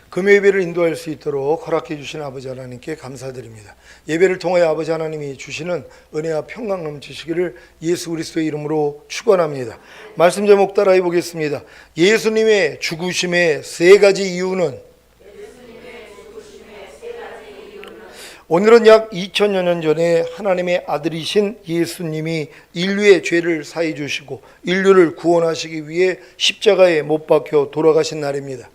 금요 예배를 인도할 수 있도록 허락해 주신 아버지 하나님께 감사드립니다. 예배를 통하여 아버지 하나님이 주시는 은혜와 평강 넘치시기를 예수 그리스도의 이름으로 축원합니다. 말씀 제목 따라해 보겠습니다. 예수님의 죽으심의 세 가지 이유는, 오늘은 약 2000여 년 전에 하나님의 아들이신 예수님이 인류의 죄를 사해 주시고 인류를 구원하시기 위해 십자가에 못 박혀 돌아가신 날입니다.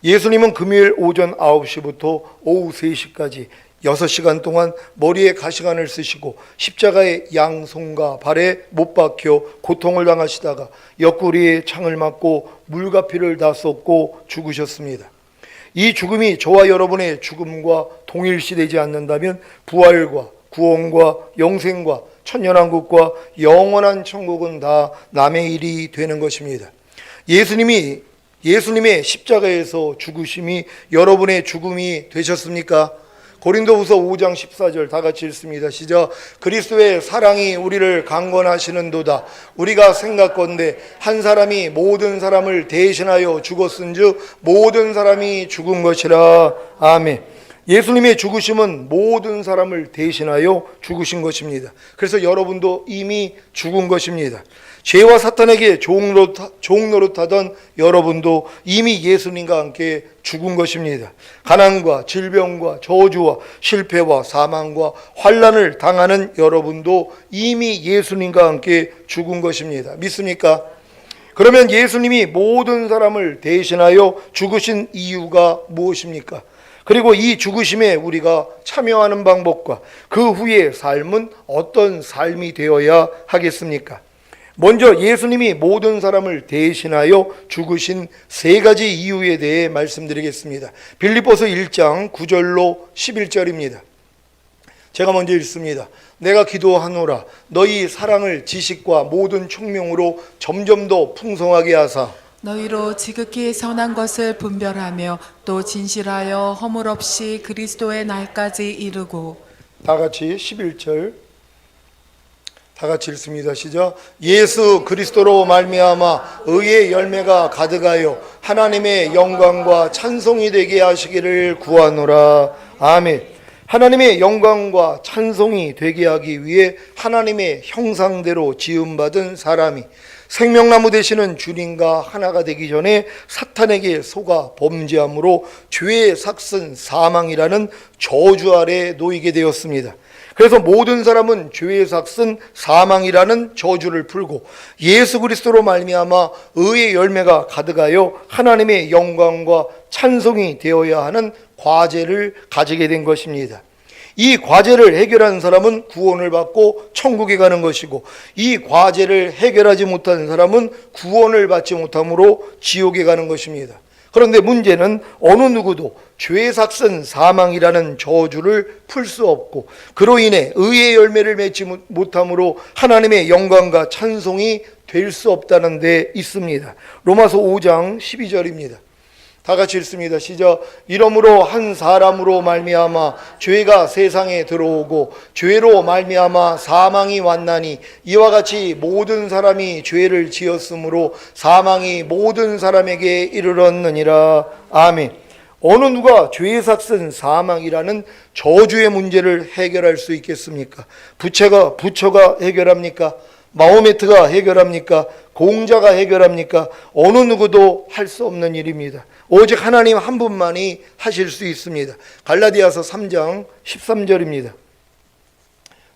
예수님은 금요일 오전 9시부터 오후 3시까지 6시간 동안 머리에 가시관을 쓰시고 십자가의 양손과 발에 못 박혀 고통을 당하시다가 옆구리에 창을 맞고 물과 피를 다 쏟고 죽으셨습니다. 이 죽음이 저와 여러분의 죽음과 동일시되지 않는다면 부활과 구원과 영생과 천년왕국과 영원한 천국은 다 남의 일이 되는 것입니다. 예수님의 십자가에서 죽으심이 여러분의 죽음이 되셨습니까? 고린도후서 5장 14절 다 같이 읽습니다. 시작. 그리스도의 사랑이 우리를 강권하시는도다. 우리가 생각건대 한 사람이 모든 사람을 대신하여 죽었은즉 모든 사람이 죽은 것이라. 아멘. 예수님의 죽으심은 모든 사람을 대신하여 죽으신 것입니다. 그래서 여러분도 이미 죽은 것입니다. 죄와 사탄에게 종노릇하던 여러분도 이미 예수님과 함께 죽은 것입니다. 가난과 질병과 저주와 실패와 사망과 환난을 당하는 여러분도 이미 예수님과 함께 죽은 것입니다. 믿습니까? 그러면 예수님이 모든 사람을 대신하여 죽으신 이유가 무엇입니까? 그리고 이 죽으심에 우리가 참여하는 방법과 그 후의 삶은 어떤 삶이 되어야 하겠습니까? 먼저 예수님이 모든 사람을 대신하여 죽으신 세 가지 이유에 대해 말씀드리겠습니다. 빌립보서 1장 9절로 11절입니다. 제가 먼저 읽습니다. 내가 기도하노라 너희 사랑을 지식과 모든 총명으로 점점 더 풍성하게 하사 너희로 지극히 선한 것을 분별하며 또 진실하여 허물 없이 그리스도의 날까지 이르고. 다 같이 11절 다 같이 읽습니다. 시작. 예수 그리스도로 말미암아 의의 열매가 가득하여 하나님의 영광과 찬송이 되게 하시기를 구하노라. 아멘. 하나님의 영광과 찬송이 되게 하기 위해 하나님의 형상대로 지음받은 사람이 생명나무 되시는 주님과 하나가 되기 전에 사탄에게 속아 범죄함으로 죄의 삭슨 사망이라는 저주 아래 놓이게 되었습니다. 그래서 모든 사람은 죄의 삭슨 사망이라는 저주를 풀고 예수 그리스도로 말미암아 의의 열매가 가득하여 하나님의 영광과 찬송이 되어야 하는 과제를 가지게 된 것입니다. 이 과제를 해결한 사람은 구원을 받고 천국에 가는 것이고 이 과제를 해결하지 못한 사람은 구원을 받지 못함으로 지옥에 가는 것입니다. 그런데 문제는 어느 누구도 죄의 삭슨 사망이라는 저주를 풀 수 없고 그로 인해 의의 열매를 맺지 못함으로 하나님의 영광과 찬송이 될 수 없다는 데 있습니다. 로마서 5장 12절입니다. 다 같이 읽습니다. 시작. 이러므로 한 사람으로 말미암아 죄가 세상에 들어오고 죄로 말미암아 사망이 왔나니 이와 같이 모든 사람이 죄를 지었으므로 사망이 모든 사람에게 이르렀느니라. 아멘. 어느 누가 죄의 삭슨 사망이라는 저주의 문제를 해결할 수 있겠습니까? 부처가 해결합니까? 마호메트가 해결합니까? 공자가 해결합니까? 어느 누구도 할 수 없는 일입니다. 오직 하나님 한 분만이 하실 수 있습니다. 갈라디아서 3장 13절입니다.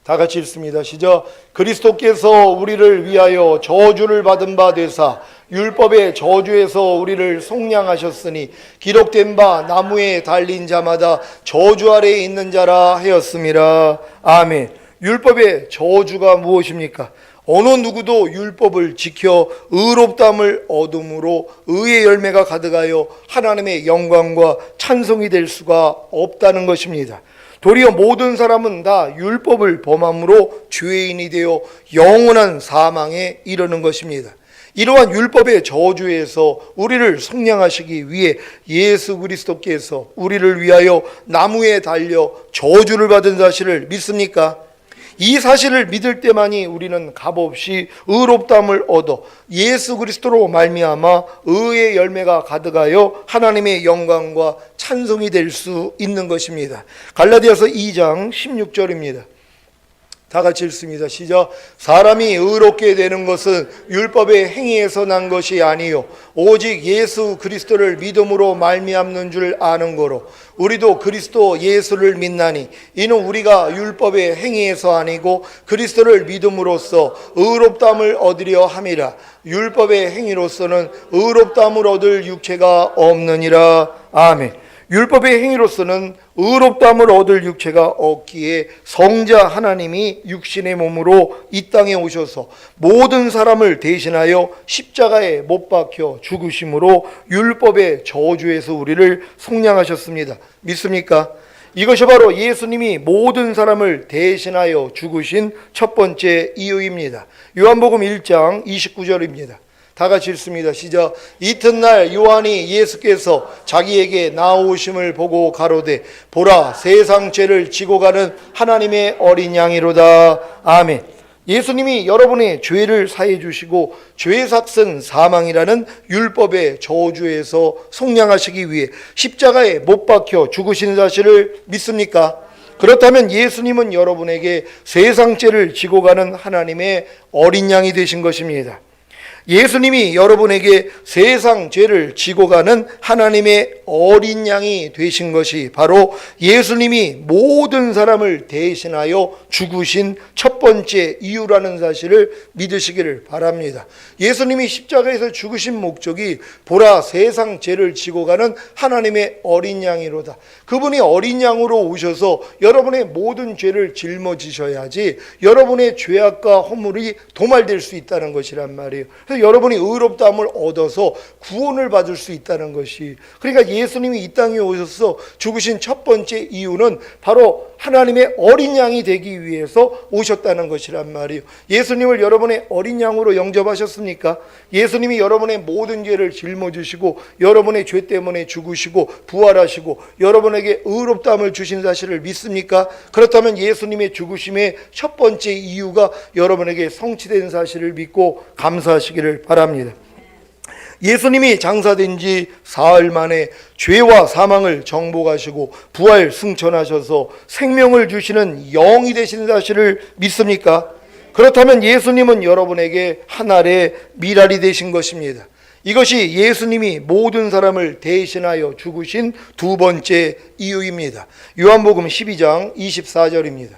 다 같이 읽습니다. 시작. 그리스도께서 우리를 위하여 저주를 받은 바 되사 율법의 저주에서 우리를 속량하셨으니 기록된 바 나무에 달린 자마다 저주 아래에 있는 자라 하였음이라. 아멘. 율법의 저주가 무엇입니까? 어느 누구도 율법을 지켜 의롭다함을 얻음으로 의의 열매가 가득하여 하나님의 영광과 찬송이 될 수가 없다는 것입니다. 도리어 모든 사람은 다 율법을 범함으로 죄인이 되어 영원한 사망에 이르는 것입니다. 이러한 율법의 저주에서 우리를 속량하시기 위해 예수 그리스도께서 우리를 위하여 나무에 달려 저주를 받은 사실을 믿습니까? 이 사실을 믿을 때만이 우리는 값없이 의롭다함을 얻어 예수 그리스도로 말미암아 의의 열매가 가득하여 하나님의 영광과 찬송이 될 수 있는 것입니다. 갈라디아서 2장 16절입니다. 다 같이 읽습니다. 시작. 사람이 의롭게 되는 것은 율법의 행위에서 난 것이 아니요 오직 예수 그리스도를 믿음으로 말미암는 줄 아는 거로 우리도 그리스도 예수를 믿나니 이는 우리가 율법의 행위에서 아니고 그리스도를 믿음으로써 의롭다함을 얻으려 함이라. 율법의 행위로서는 의롭다함을 얻을 육체가 없느니라. 아멘. 율법의 행위로서는 의롭다함을 얻을 육체가 없기에 성자 하나님이 육신의 몸으로 이 땅에 오셔서 모든 사람을 대신하여 십자가에 못 박혀 죽으심으로 율법의 저주에서 우리를 속량하셨습니다. 믿습니까? 이것이 바로 예수님이 모든 사람을 대신하여 죽으신 첫 번째 이유입니다. 요한복음 1장 29절입니다. 다 같이 읽습니다. 시작. 이튿날 요한이 예수께서 자기에게 나오심을 보고 가로되 보라 세상 죄를 지고 가는 하나님의 어린 양이로다. 아멘. 예수님이 여러분의 죄를 사해 주시고 죄 삭은 사망이라는 율법의 저주에서 속량하시기 위해 십자가에 못 박혀 죽으신 사실을 믿습니까? 그렇다면 예수님은 여러분에게 세상 죄를 지고 가는 하나님의 어린 양이 되신 것입니다. 예수님이 여러분에게 세상 죄를 지고 가는 하나님의 어린 양이 되신 것이 바로 예수님이 모든 사람을 대신하여 죽으신 첫 번째 이유라는 사실을 믿으시기를 바랍니다. 예수님이 십자가에서 죽으신 목적이 보라 세상 죄를 지고 가는 하나님의 어린 양이로다. 그분이 어린 양으로 오셔서 여러분의 모든 죄를 짊어지셔야지 여러분의 죄악과 허물이 도말될 수 있다는 것이란 말이에요. 그래서 여러분이 의롭다함을 얻어서 구원을 받을 수 있다는 것이, 그러니까 예수님이 이 땅에 오셔서 죽으신 첫 번째 이유는 바로 하나님의 어린 양이 되기 위해서 오셨다는 것이란 말이에요. 예수님을 여러분의 어린 양으로 영접하셨습니까? 예수님이 여러분의 모든 죄를 짊어지시고 여러분의 죄 때문에 죽으시고 부활하시고 여러분에게 의롭다함을 주신 사실을 믿습니까? 그렇다면 예수님의 죽으심의 첫 번째 이유가 여러분에게 성취된 사실을 믿고 감사하시기를 바랍니다. 예수님이 장사된 지 사흘 만에 죄와 사망을 정복하시고 부활 승천하셔서 생명을 주시는 영이 되신 사실을 믿습니까? 그렇다면 예수님은 여러분에게 하늘의 미랄이 되신 것입니다. 이것이 예수님이 모든 사람을 대신하여 죽으신 두 번째 이유입니다. 요한복음 12장 24절입니다.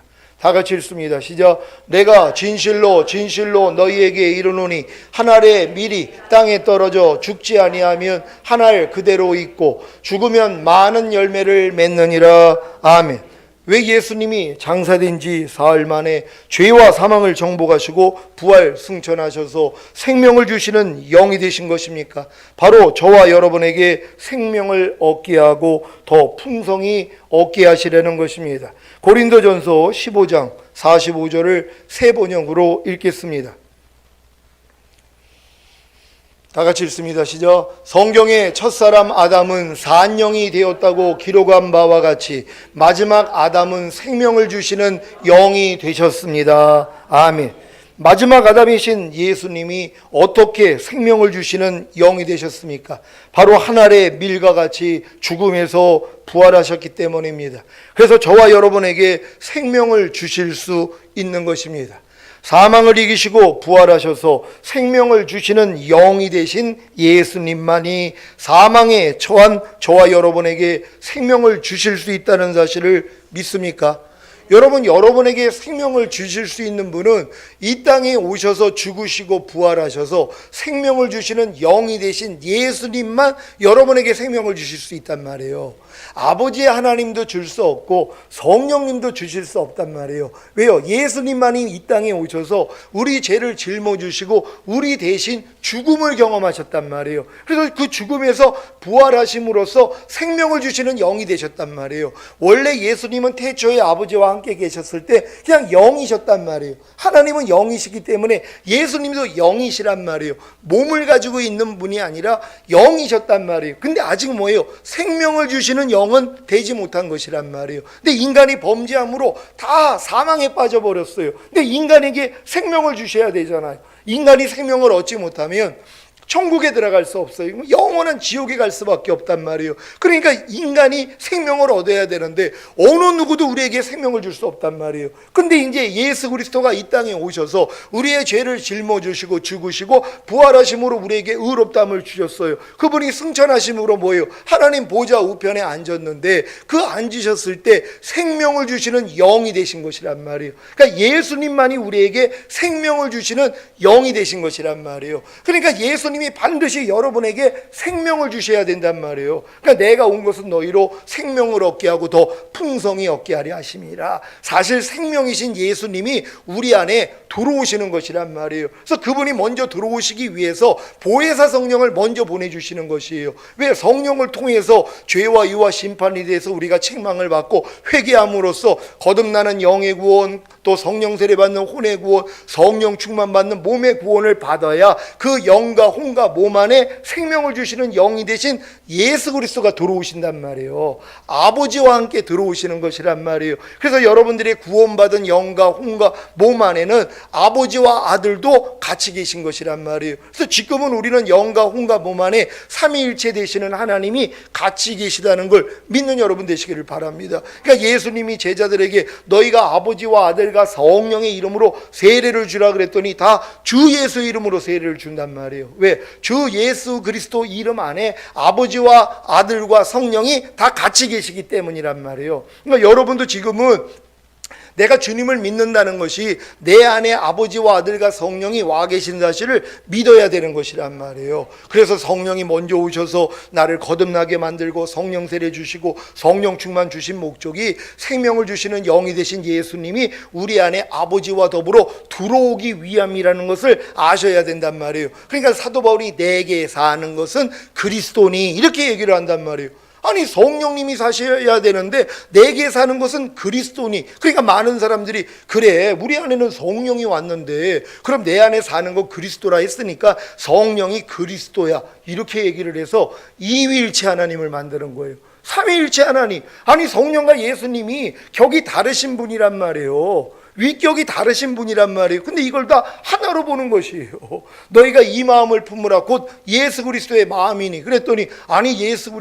다 같이 읽습니다. 시작. 내가 진실로 진실로 너희에게 이르노니 한 알의 밀이 땅에 떨어져 죽지 아니하면 한 알 그대로 있고 죽으면 많은 열매를 맺느니라. 아멘. 왜 예수님이 장사된 지 사흘 만에 죄와 사망을 정복하시고 부활 승천하셔서 생명을 주시는 영이 되신 것입니까? 바로 저와 여러분에게 생명을 얻게 하고 더 풍성히 얻게 하시려는 것입니다. 고린도전서 15장 45절을 새 번역으로 읽겠습니다. 다 같이 읽습니다. 시작. 성경의 첫사람 아담은 산영이 되었다고 기록한 바와 같이 마지막 아담은 생명을 주시는 영이 되셨습니다. 아멘. 마지막 아담이신 예수님이 어떻게 생명을 주시는 영이 되셨습니까? 바로 한 알의 밀과 같이 죽음에서 부활하셨기 때문입니다. 그래서 저와 여러분에게 생명을 주실 수 있는 것입니다. 사망을 이기시고 부활하셔서 생명을 주시는 영이 되신 예수님만이 사망에 처한 저와 여러분에게 생명을 주실 수 있다는 사실을 믿습니까? 여러분에게 생명을 주실 수 있는 분은 이 땅에 오셔서 죽으시고 부활하셔서 생명을 주시는 영이 되신 예수님만 여러분에게 생명을 주실 수 있단 말이에요. 아버지 하나님도 줄 수 없고 성령님도 주실 수 없단 말이에요. 왜요? 예수님만이 이 땅에 오셔서 우리 죄를 짊어지시고 우리 대신 죽음을 경험하셨단 말이에요. 그래서 그 죽음에서 부활하심으로써 생명을 주시는 영이 되셨단 말이에요. 원래 예수님은 태초에 아버지와 함께 계셨을 때 그냥 영이셨단 말이에요. 하나님은 영이시기 때문에 예수님도 영이시란 말이에요. 몸을 가지고 있는 분이 아니라 영이셨단 말이에요. 근데 아직 뭐예요? 생명을 주시는 영은 되지 못한 것이란 말이에요. 근데 인간이 범죄함으로 다 사망에 빠져버렸어요. 근데 인간에게 생명을 주셔야 되잖아요. 인간이 생명을 얻지 못하면 천국에 들어갈 수 없어요. 영원한 지옥에 갈 수밖에 없단 말이에요. 그러니까 인간이 생명을 얻어야 되는데 어느 누구도 우리에게 생명을 줄 수 없단 말이에요. 근데 이제 예수 그리스도가 이 땅에 오셔서 우리의 죄를 짊어지시고 죽으시고 부활하심으로 우리에게 의롭다함을 주셨어요. 그분이 승천하심으로 뭐예요? 하나님 보좌 우편에 앉았는데 그 앉으셨을 때 생명을 주시는 영이 되신 것이란 말이에요. 그러니까 예수님만이 우리에게 생명을 주시는 영이 되신 것이란 말이에요. 그러니까 예수님이 반드시 여러분에게 생명을 주셔야 된단 말이에요. 그러니까 내가 온 것은 너희로 생명을 얻게 하고 더 풍성히 얻게 하려 하심이라. 사실 생명이신 예수님이 우리 안에 들어오시는 것이란 말이에요. 그래서 그분이 먼저 들어오시기 위해서 보혜사 성령을 먼저 보내주시는 것이에요. 왜? 성령을 통해서 죄와 유와 심판에 대해서 우리가 책망을 받고 회개함으로써 거듭나는 영의 구원, 또 성령 세례 받는 혼의 구원, 성령 충만 받는 몸의 구원을 받아야 그 영과 혼과 몸 안에 생명을 주시는 영이 되신 예수 그리스도가 들어오신단 말이에요. 아버지와 함께 들어오시는 것이란 말이에요. 그래서 여러분들이 구원받은 영과 혼과 몸 안에는 아버지와 아들도 같이 계신 것이란 말이에요. 그래서 지금은 우리는 영과 혼과 몸 안에 삼위일체 되시는 하나님이 같이 계시다는 걸 믿는 여러분 되시기를 바랍니다. 그러니까 예수님이 제자들에게 너희가 아버지와 아들과 성령의 이름으로 세례를 주라 그랬더니 다 주 예수 이름으로 세례를 준단 말이에요. 왜? 주 예수 그리스도 이름 안에 아버지와 아들과 성령이 다 같이 계시기 때문이란 말이에요. 그러니까 여러분도 지금은 내가 주님을 믿는다는 것이 내 안에 아버지와 아들과 성령이 와 계신 사실을 믿어야 되는 것이란 말이에요. 그래서 성령이 먼저 오셔서 나를 거듭나게 만들고 성령 세례 주시고 성령 충만 주신 목적이 생명을 주시는 영이 되신 예수님이 우리 안에 아버지와 더불어 들어오기 위함이라는 것을 아셔야 된단 말이에요. 그러니까 사도 바울이 내게 사는 것은 그리스도니 이렇게 얘기를 한단 말이에요. 아니 성령님이 사셔야 되는데 내게 사는 것은 그리스도니. 그러니까 많은 사람들이 그래 우리 안에는 성령이 왔는데 그럼 내 안에 사는 건 그리스도라 했으니까 성령이 그리스도야 이렇게 얘기를 해서 이위일체 하나님을 만드는 거예요. 삼위일체 하나님. 아니 성령과 예수님이 격이 다르신 분이란 말이에요. 위격이 다르신 분이란 말이에요. 근데 이걸 다 하나로 보는 것이에요. 너희가 이 마음을 품으라 곧 예수 그리스도의 마음이니. 그랬더니 아니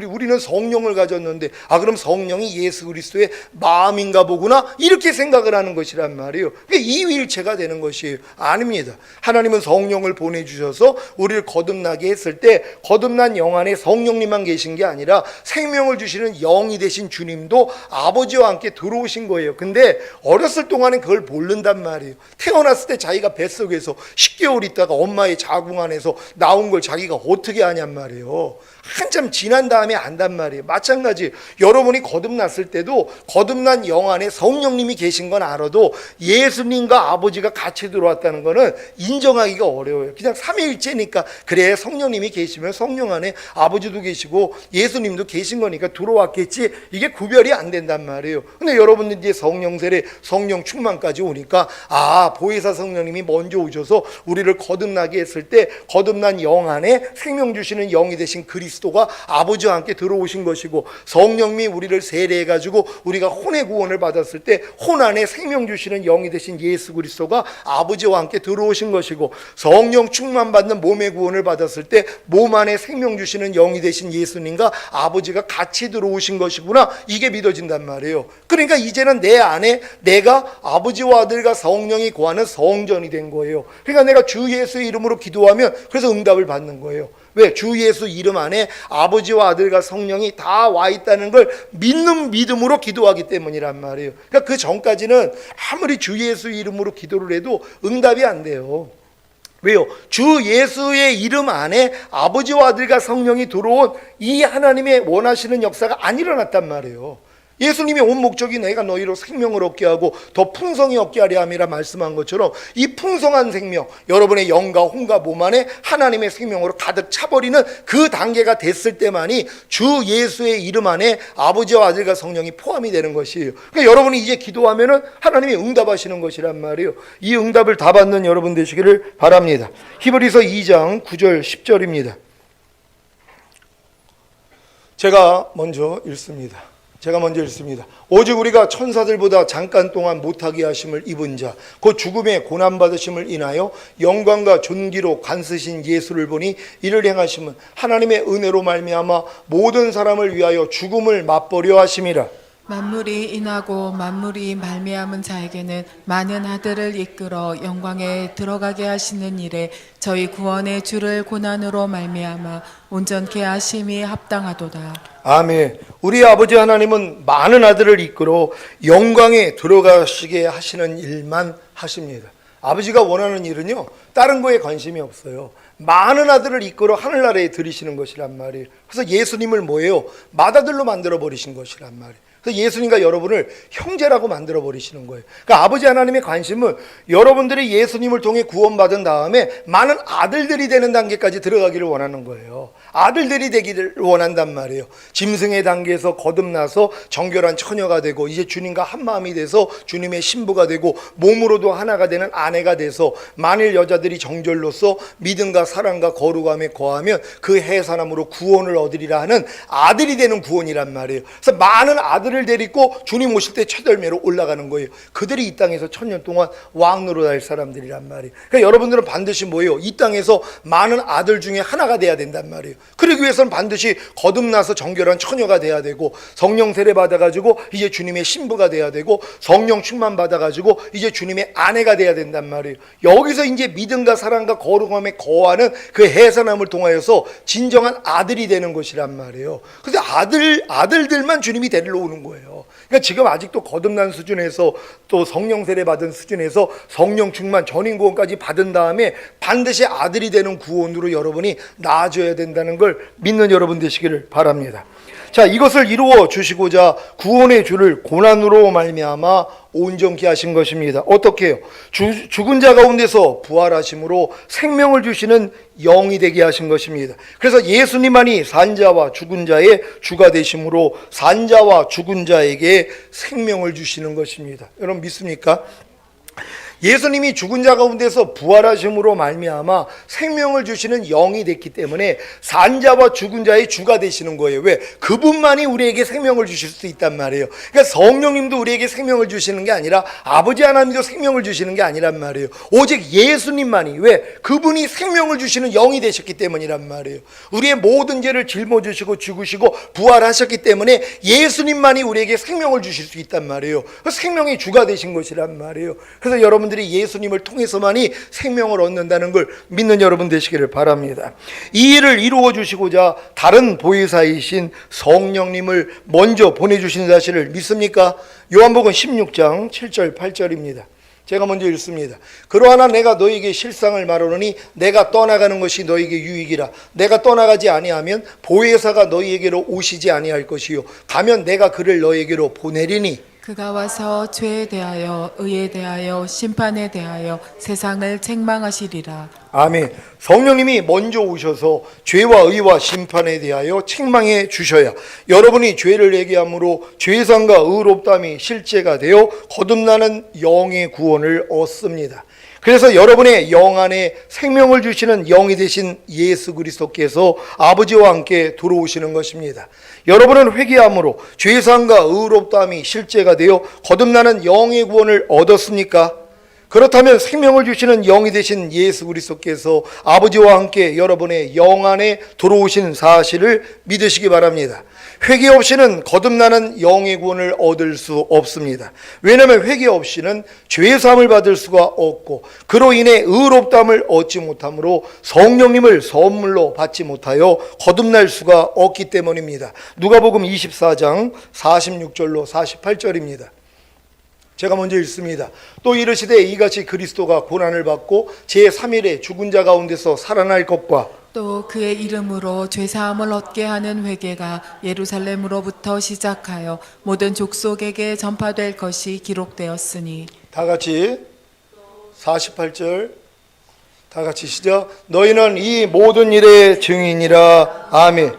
우리는 성령을 가졌는데 그럼 성령이 예수 그리스도의 마음인가 보구나 이렇게 생각을 하는 것이란 말이에요. 그게 이위일체가 되는 것이에요. 아닙니다. 하나님은 성령을 보내주셔서 우리를 거듭나게 했을 때 거듭난 영 안에 성령님만 계신 게 아니라 생명을 주시는 영이 되신 주님도 아버지와 함께 들어오신 거예요. 근데 어렸을 동안은 그걸 모른단 말이에요. 태어났을 때 자기가 뱃속에서 10개월 있다가 엄마의 자궁 안에서 나온 걸 자기가 어떻게 아냔 말이에요. 한참 지난 다음에 안단 말이에요. 마찬가지 여러분이 거듭났을 때도 거듭난 영 안에 성령님이 계신 건 알아도 예수님과 아버지가 같이 들어왔다는 거는 인정하기가 어려워요. 그냥 삼위일체니까 그래 성령님이 계시면 성령 안에 아버지도 계시고 예수님도 계신 거니까 들어왔겠지 이게 구별이 안 된단 말이에요. 근데 여러분들 이제 성령 세례 성령 충만까지 오니까 보혜사 성령님이 먼저 오셔서 우리를 거듭나게 했을 때 거듭난 영 안에 생명 주시는 영이 되신 그리스도가 아버지와 함께 들어오신 것이고 성령님이 우리를 세례해가지고 우리가 혼의 구원을 받았을 때 혼 안에 생명 주시는 영이 되신 예수 그리스도가 아버지와 함께 들어오신 것이고 성령 충만 받는 몸의 구원을 받았을 때 몸 안에 생명 주시는 영이 되신 예수님과 아버지가 같이 들어오신 것이구나 이게 믿어진단 말이에요. 그러니까 이제는 내 안에 내가 아버지와 아들과 성령이 거하는 성전이 된 거예요. 그러니까 내가 주 예수의 이름으로 기도하면 그래서 응답을 받는 거예요. 왜? 주 예수 이름 안에 아버지와 아들과 성령이 다 와 있다는 걸 믿는 믿음으로 기도하기 때문이란 말이에요. 그러니까 그 전까지는 아무리 주 예수 이름으로 기도를 해도 응답이 안 돼요. 왜요? 주 예수의 이름 안에 아버지와 아들과 성령이 들어온 이 하나님의 원하시는 역사가 안 일어났단 말이에요. 예수님의 온 목적이 내가 너희로 생명을 얻게 하고 더 풍성히 얻게 하려 함이라 말씀한 것처럼 이 풍성한 생명, 여러분의 영과 혼과 몸 안에 하나님의 생명으로 가득 차버리는 그 단계가 됐을 때만이 주 예수의 이름 안에 아버지와 아들과 성령이 포함이 되는 것이에요. 그러니까 여러분이 이제 기도하면은 하나님이 응답하시는 것이란 말이에요. 이 응답을 다 받는 여러분 되시기를 바랍니다. 히브리서 2장 9절 10절입니다. 제가 먼저 읽습니다. 오직 우리가 천사들보다 잠깐 동안 못하게 하심을 입은 자, 곧 죽음의 고난받으심을 인하여 영광과 존귀로 간쓰신 예수를 보니 이를 행하심은 하나님의 은혜로 말미암아 모든 사람을 위하여 죽음을 맛보려 하심이라. 만물이 인하고 만물이 말미암은 자에게는 많은 아들을 이끌어 영광에 들어가게 하시는 일에 저희 구원의 주를 고난으로 말미암아 온전케 하심이 합당하도다. 아멘. 우리 아버지 하나님은 많은 아들을 이끌어 영광에 들어가시게 하시는 일만 하십니다. 아버지가 원하는 일은요, 다른 거에 관심이 없어요. 많은 아들을 이끌어 하늘나라에 들이시는 것이란 말이에요. 그래서 예수님을 뭐예요? 맏아들로 만들어 버리신 것이란 말이에요. 그래서 예수님과 여러분을 형제라고 만들어 버리시는 거예요. 그러니까 아버지 하나님의 관심은 여러분들이 예수님을 통해 구원받은 다음에 많은 아들들이 되는 단계까지 들어가기를 원하는 거예요. 아들들이 되기를 원한단 말이에요. 짐승의 단계에서 거듭나서 정결한 처녀가 되고 이제 주님과 한 마음이 돼서 주님의 신부가 되고 몸으로도 하나가 되는 아내가 돼서 만일 여자들이 정절로서 믿음과 사랑과 거룩함에 거하면 그 해산함으로 구원을 얻으리라 하는 아들이 되는 구원이란 말이에요. 그래서 많은 아들을 데리고 주님 오실 때 첫 열매로 올라가는 거예요. 그들이 이 땅에서 1000년 동안 왕노로 할 사람들이란 말이에요. 그러니까 여러분들은 반드시 뭐예요? 이 땅에서 많은 아들 중에 하나가 돼야 된단 말이에요. 그러기 위해서는 반드시 거듭나서 정결한 처녀가 돼야 되고 성령 세례 받아가지고 이제 주님의 신부가 돼야 되고 성령 충만 받아가지고 이제 주님의 아내가 돼야 된단 말이에요. 여기서 이제 믿음과 사랑과 거룩함에 거하는 그 해산함을 통하여서 진정한 아들이 되는 것이란 말이에요. 근데 아들들만 주님이 데리러 오는 거예요. 그러니까 지금 아직도 거듭난 수준에서 또 성령 세례 받은 수준에서 성령 충만 전인 구원까지 받은 다음에 반드시 아들이 되는 구원으로 여러분이 나아져야 된다는 걸 믿는 여러분 되시기를 바랍니다. 자, 이것을 이루어 주시고자 구원의 주를 고난으로 말미암아 온전케 하신 것입니다. 어떻게 해요? 죽은 자 가운데서 부활하심으로 생명을 주시는 영이 되게 하신 것입니다. 그래서 예수님만이 산자와 죽은 자의 주가 되심으로 산자와 죽은 자에게 생명을 주시는 것입니다. 여러분 믿습니까? 예수님이 죽은 자 가운데서 부활하심으로 말미암아 생명을 주시는 영이 됐기 때문에 산자와 죽은 자의 주가 되시는 거예요. 왜? 그분만이 우리에게 생명을 주실 수 있단 말이에요. 그러니까 성령님도 우리에게 생명을 주시는 게 아니라 아버지 하나님도 생명을 주시는 게 아니란 말이에요. 오직 예수님만이, 왜? 그분이 생명을 주시는 영이 되셨기 때문이란 말이에요. 우리의 모든 죄를 짊어지시고 죽으시고 부활하셨기 때문에 예수님만이 우리에게 생명을 주실 수 있단 말이에요. 생명의 주가 되신 것이란 말이에요. 그래서 여러분들이 예수님을 통해서만이 생명을 얻는다는 걸 믿는 여러분 되시기를 바랍니다. 이 일을 이루어 주시고자 다른 보혜사이신 성령님을 먼저 보내주신 사실을 믿습니까? 요한복음 16장 7절 8절입니다. 제가 먼저 읽습니다. 그러하나 내가 너희에게 실상을 말하노니 내가 떠나가는 것이 너희에게 유익이라. 내가 떠나가지 아니하면 보혜사가 너희에게로 오시지 아니할 것이요 가면 내가 그를 너희에게로 보내리니 그가 와서 죄에 대하여 의에 대하여 심판에 대하여 세상을 책망하시리라. 아멘. 성령님이 먼저 오셔서 죄와 의와 심판에 대하여 책망해 주셔야 여러분이 죄를 회개함으로 죄상과 의롭다함이 실제가 되어 거듭나는 영의 구원을 얻습니다. 그래서 여러분의 영 안에 생명을 주시는 영이 되신 예수 그리스도께서 아버지와 함께 들어오시는 것입니다. 여러분은 회개함으로 죄상과 의롭다함이 실제가 되어 거듭나는 영의 구원을 얻었습니까? 그렇다면 생명을 주시는 영이 되신 예수 그리스도께서 아버지와 함께 여러분의 영 안에 들어오신 사실을 믿으시기 바랍니다. 회개 없이는 거듭나는 영의 구원을 얻을 수 없습니다. 왜냐하면 회개 없이는 죄사함을 받을 수가 없고 그로 인해 의롭다함을 얻지 못하므로 성령님을 선물로 받지 못하여 거듭날 수가 없기 때문입니다. 누가복음 24장 46절로 48절입니다. 제가 먼저 읽습니다. 또 이르시되 이같이 그리스도가 고난을 받고 제3일에 죽은 자 가운데서 살아날 것과 또 그의 이름으로 죄사함을 얻게 하는 회개가 예루살렘으로부터 시작하여 모든 족속에게 전파될 것이 기록되었으니. 다 같이 48절 다 같이 시작. 너희는 이 모든 일의 증인이라. 아멘.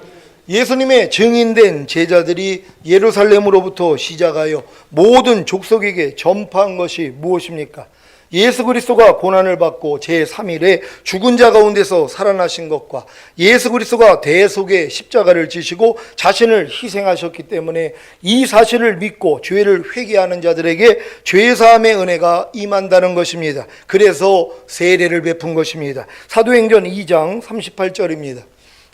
예수님의 증인된 제자들이 예루살렘으로부터 시작하여 모든 족속에게 전파한 것이 무엇입니까? 예수 그리스도가 고난을 받고 제3일에 죽은 자 가운데서 살아나신 것과 예수 그리스도가 대속의 십자가를 지시고 자신을 희생하셨기 때문에 이 사실을 믿고 죄를 회개하는 자들에게 죄사함의 은혜가 임한다는 것입니다. 그래서 세례를 베푼 것입니다. 사도행전 2장 38절입니다.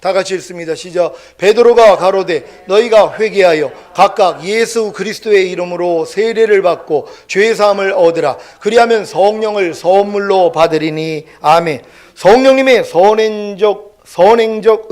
다 같이 읽습니다. 시작. 베드로가 가로되 너희가 회개하여 각각 예수 그리스도의 이름으로 세례를 받고 죄사함을 얻으라. 그리하면 성령을 선물로 받으리니. 아멘. 성령님의 선행적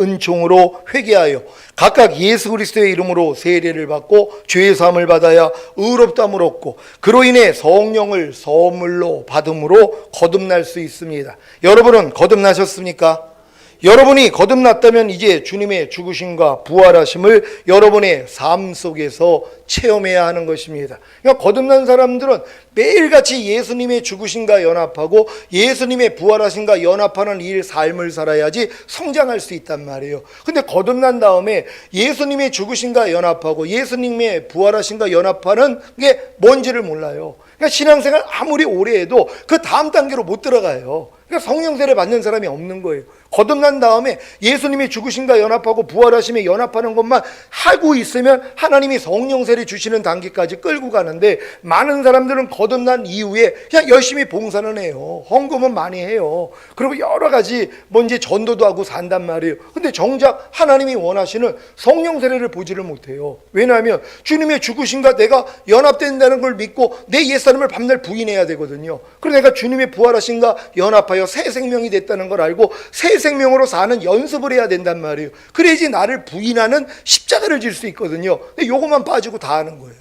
은총으로 회개하여 각각 예수 그리스도의 이름으로 세례를 받고 죄사함을 받아야 의롭다함을 얻고 그로 인해 성령을 선물로 받음으로 거듭날 수 있습니다. 여러분은 거듭나셨습니까? 여러분이 거듭났다면 이제 주님의 죽으심과 부활하심을 여러분의 삶 속에서 체험해야 하는 것입니다. 그러니까 거듭난 사람들은 매일같이 예수님의 죽으심과 연합하고 예수님의 부활하심과 연합하는 이 삶을 살아야지 성장할 수 있단 말이에요. 근데 거듭난 다음에 예수님의 죽으심과 연합하고 예수님의 부활하심과 연합하는 게 뭔지를 몰라요. 그러니까 신앙생활 아무리 오래 해도 그 다음 단계로 못 들어가요. 그러니까 성령 세례 받는 사람이 없는 거예요. 거듭난 다음에 예수님이 죽으심과 연합하고 부활하심에 연합하는 것만 하고 있으면 하나님이 성령 세례 주시는 단계까지 끌고 가는데 많은 사람들은 거듭난 이후에 그냥 열심히 봉사는 해요. 헌금은 많이 해요. 그리고 여러 가지 이제 전도도 하고 산단 말이에요. 근데 정작 하나님이 원하시는 성령 세례를 보지를 못해요. 왜냐하면 주님의 죽으심과 내가 연합된다는 걸 믿고 내 옛사람을 밤낮 부인해야 되거든요. 그래서 내가 주님의 부활하심과 연합하여 새 생명이 됐다는 걸 알고 새 생명으로 사는 연습을 해야 된단 말이에요. 그래야지 나를 부인하는 십자가를 질 수 있거든요. 근데 요것만 빠지고 다 하는 거예요.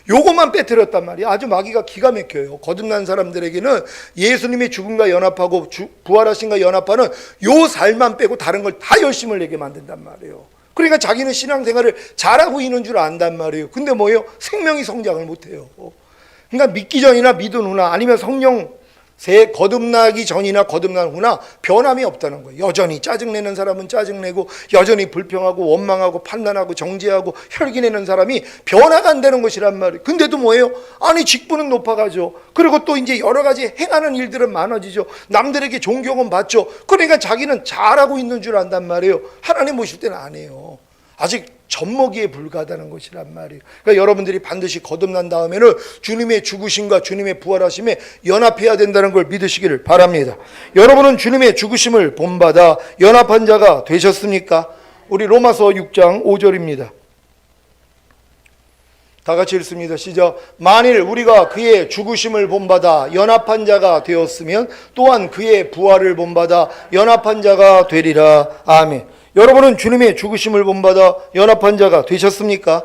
요것만 빼뜨렸단 말이에요. 아주 마귀가 기가 막혀요. 거듭난 사람들에게는 예수님의 죽음과 연합하고 부활하심과 연합하는 요 삶만 빼고 다른 걸 다 열심을 내게 만든단 말이에요. 그러니까 자기는 신앙생활을 잘하고 있는 줄 안단 말이에요. 근데 뭐예요? 생명이 성장을 못해요. 그러니까 믿기 전이나 믿은 후나 아니면 성령 거듭나기 전이나 거듭난 후나 변함이 없다는 거예요. 여전히 짜증내는 사람은 짜증내고 여전히 불평하고 원망하고 판단하고 정죄하고 혈기내는 사람이 변화가 안 되는 것이란 말이에요. 근데도 뭐예요? 아니 직분은 높아가죠. 그리고 또 이제 여러 가지 행하는 일들은 많아지죠. 남들에게 존경은 받죠. 그러니까 자기는 잘하고 있는 줄 안단 말이에요. 하나님 모실 때는 안 해요. 아직 젖먹이에 불과하다는 것이란 말이에요. 그러니까 여러분들이 반드시 거듭난 다음에는 주님의 죽으심과 주님의 부활하심에 연합해야 된다는 걸 믿으시기를 바랍니다. 여러분은 주님의 죽으심을 본받아 연합한 자가 되셨습니까? 우리 로마서 6장 5절입니다. 다 같이 읽습니다. 시작. 만일 우리가 그의 죽으심을 본받아 연합한 자가 되었으면 또한 그의 부활을 본받아 연합한 자가 되리라. 아멘. 여러분은 주님의 죽으심을 본받아 연합한 자가 되셨습니까?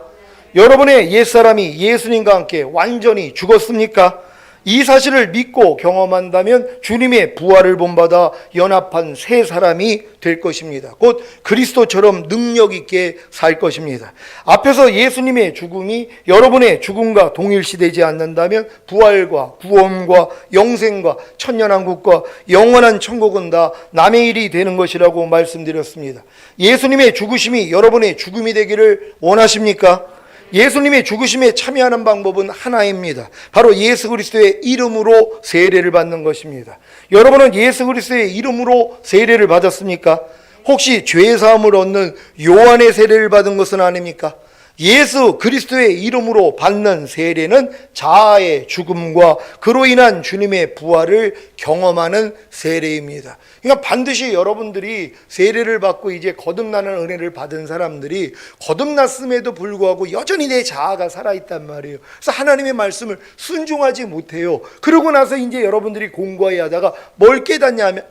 여러분의 옛사람이 예수님과 함께 완전히 죽었습니까? 이 사실을 믿고 경험한다면 주님의 부활을 본받아 연합한 새 사람이 될 것입니다. 곧 그리스도처럼 능력 있게 살 것입니다. 앞에서 예수님의 죽음이 여러분의 죽음과 동일시되지 않는다면 부활과 구원과 영생과 천년왕국과 영원한 천국은 다 남의 일이 되는 것이라고 말씀드렸습니다. 예수님의 죽으심이 여러분의 죽음이 되기를 원하십니까? 예수님의 죽으심에 참여하는 방법은 하나입니다. 바로 예수 그리스도의 이름으로 세례를 받는 것입니다. 여러분은 예수 그리스도의 이름으로 세례를 받았습니까? 혹시 죄사함을 얻는 요한의 세례를 받은 것은 아닙니까? 예수 그리스도의 이름으로 받는 세례는 자아의 죽음과 그로 인한 주님의 부활을 경험하는 세례입니다. 그러니까 반드시 여러분들이 세례를 받고 이제 거듭나는 은혜를 받은 사람들이 거듭났음에도 불구하고 여전히 내 자아가 살아있단 말이에요. 그래서 하나님의 말씀을 순종하지 못해요. 그러고 나서 이제 여러분들이 공부해야 하다가 뭘 깨닫냐 하면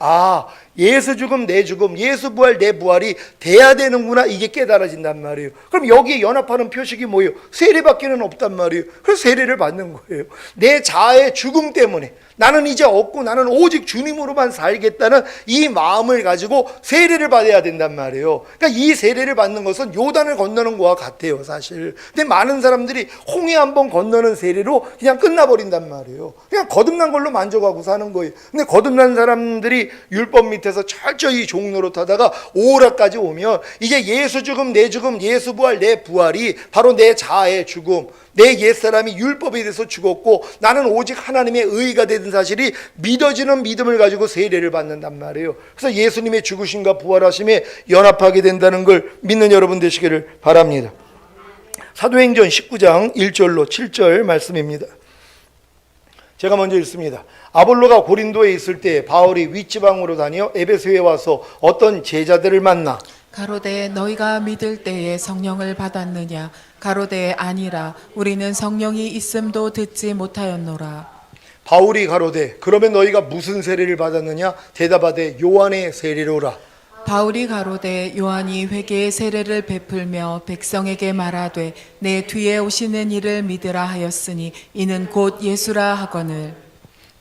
예수 죽음 내 죽음, 예수 부활 내 부활이 돼야 되는구나, 이게 깨달아진단 말이에요. 그럼 여기에 연합하는 표식이 뭐예요? 세례밖에는 없단 말이에요. 그래서 세례를 받는 거예요. 내 자아의 죽음 때문에 나는 이제 없고 나는 오직 주님으로만 살겠다는 이 마음을 가지고 세례를 받아야 된단 말이에요. 그러니까 이 세례를 받는 것은 요단을 건너는 거와 같아요, 사실. 근데 많은 사람들이 홍해 한번 건너는 세례로 그냥 끝나버린단 말이에요. 그냥 거듭난 걸로 만족하고 사는 거예요. 근데 거듭난 사람들이 율법 밑에서 철저히 종로로 타다가 오라까지 오면 이제 예수 죽음 내 죽음, 예수 부활 내 부활이 바로 내 자아의 죽음, 내 옛사람이 율법에 대해서 죽었고 나는 오직 하나님의 의가 된 사실이 믿어지는 믿음을 가지고 세례를 받는단 말이에요. 그래서 예수님의 죽으심과 부활하심에 연합하게 된다는 걸 믿는 여러분 되시기를 바랍니다. 사도행전 19장 1절로 7절 말씀입니다. 제가 먼저 읽습니다. 아볼로가 고린도에 있을 때 바울이 윗지방으로 다녀 에베소에 와서 어떤 제자들을 만나 가로되 너희가 믿을 때에 성령을 받았느냐? 가로되 아니라 우리는 성령이 있음도 듣지 못하였노라. 바울이 가로되 그러면 너희가 무슨 세례를 받았느냐? 대답하되 요한의 세례로라. 바울이 가로되 요한이 회개의 세례를 베풀며 백성에게 말하되 내 뒤에 오시는 이를 믿으라 하였으니 이는 곧 예수라 하거늘.